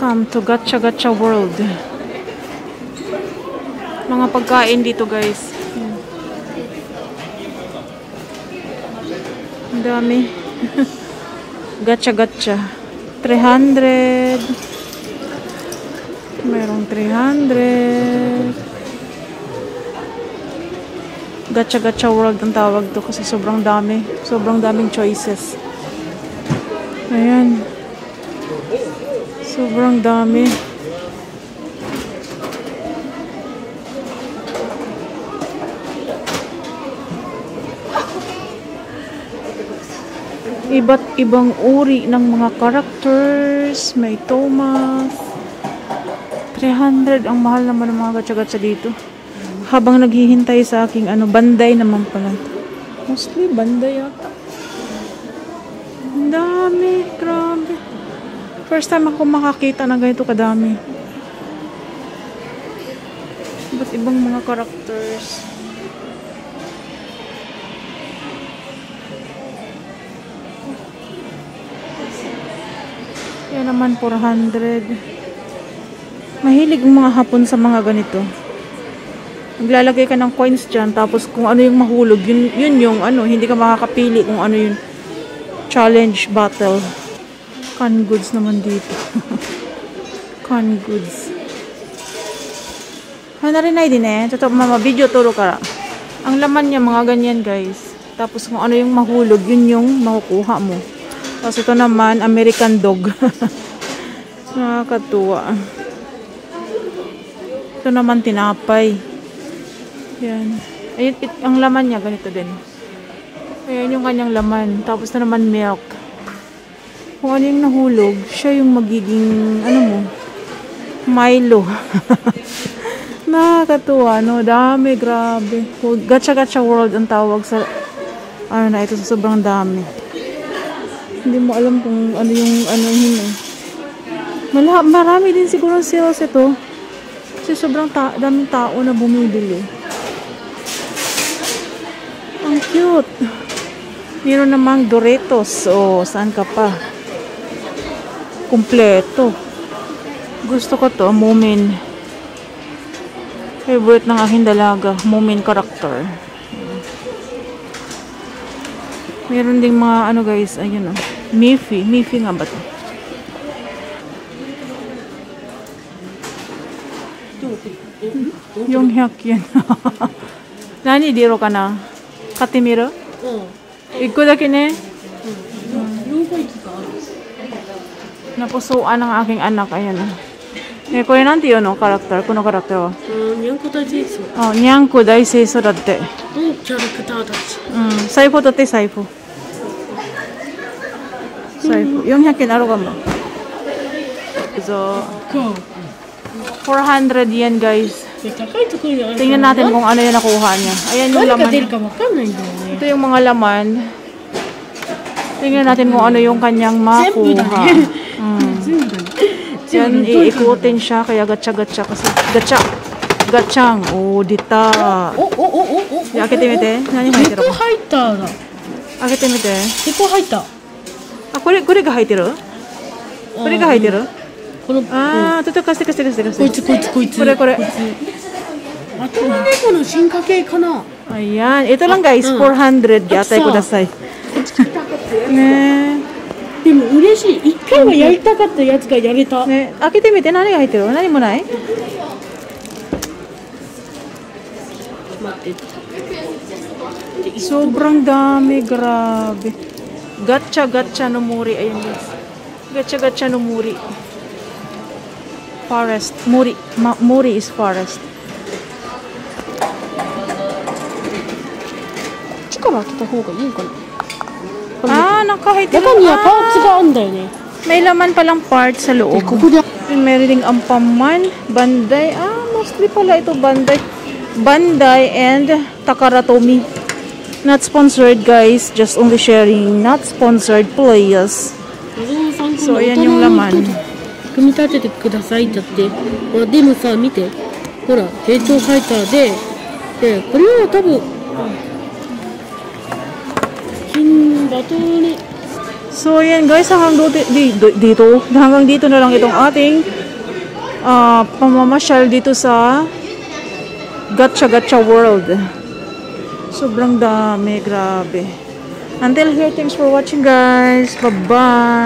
Welcome to Gacha Gacha World. Mga pagkain dito, guys. Yan. Ang dami. Gacha Gacha. 300. Merong 300. Gacha Gacha World ang tawag to kasi sobrang dami. Sobrang daming choices. Ayan. Sobrang dami. Iba't ibang uri ng mga characters. May Thomas. 300. Ang mahal naman ng mga gacha-gacha dito. Habang naghihintay sa aking Bandai naman pala. Mostly Bandai yata. Ang dami. Grabe. First time ako makakita ng ganito kadami. Iba't ibang mga characters. Yan naman 400. Mahilig ang mga Hapon sa mga ganito. Maglalagay ka ng coins dyan, tapos kung ano yung mahulog, yun yung hindi ka makakapili kung ano yung challenge battle. Canned goods naman dito. Canned goods. Hanarinay din eh. Toto mama video turo ka. Ang laman niya mga ganyan, guys. Tapos kung ano yung mahulog, yun yung makukuha mo. Tapos ito naman American dog. Nakakatuwa. Ito naman tinapay. Yan. Ayun, ang laman niya ganito din. Ayan yung kanyang laman. Tapos na naman milk. Kung ano yung nahulog, siya yung magiging, Milo. Nakakatuwa, no? Dami, grabe. Gacha Gacha World ang tawag sa, ito sa sobrang dami. Hindi mo alam kung ano yung, marami din siguro sales ito. Kasi sobrang daming tao na bumibili. Ang cute. Meron namang Doritos. Saan ka pa? Kumpleto. Gusto ko to, Moomin. Favorite ng aking dalaga, Moomin character. Meron ding mga guys, ayun Miffy. Miffy nga ba to? Yung hyak yan. Nani, diro ka na? Katimiro? Iko daki ne? Napusuan ng aking anak. Ayan. Ko yan nanti yun, karakter. Kuno karakter wa? Nyanko daiseiso. Nyanko daiseiso datte. Karakter dachi. Saifu datte, saifu. Saifu. 400 yen aru ka mo. So, 400 yen, guys. Tingnan natin kung ano yung nakuha niya. Ayan yung laman. Ito yung mga laman. Tingnan natin kung ano yung kanyang makuha. Yan, iikutin siya. Kaya gacha-gacha. Kasi gachang. Dita. Akite mite. Nani haiteru? Akite mite. Kore ga haiteru? Kore ga haiteru? Toto kaste. Kore. Ayan. Ito lang, guys. 400 yatai kudasai. Ne. でも嬉しい。一回はやりたかったやつがやれた。ね、開けてみて何が入ってる？何もない？待って。Sobrang dami, grabe. Gacha no Muri, ayan guys. Gacha no Muri. Forest, Muri is forest. こっちから開けた方がいいかな。Nakahit中にはパーツがあるんだよね。May laman palang part sa loob. Meron ding Ampaman, Bandai. Mostly pala ito Bandai and Takaratomi. Not sponsored, guys. Just only sharing. Not sponsored, please. So, ayan yung laman. 組み立ててくださいだって。ほら、でもさ、見て。ほら、ヘッドファイターで、これは多分、バトル So, ayan guys, hanggang dito na lang itong ating pamamasyal dito sa Gacha World. Sobrang dami, grabe. Until here, thanks for watching guys. Bye-bye.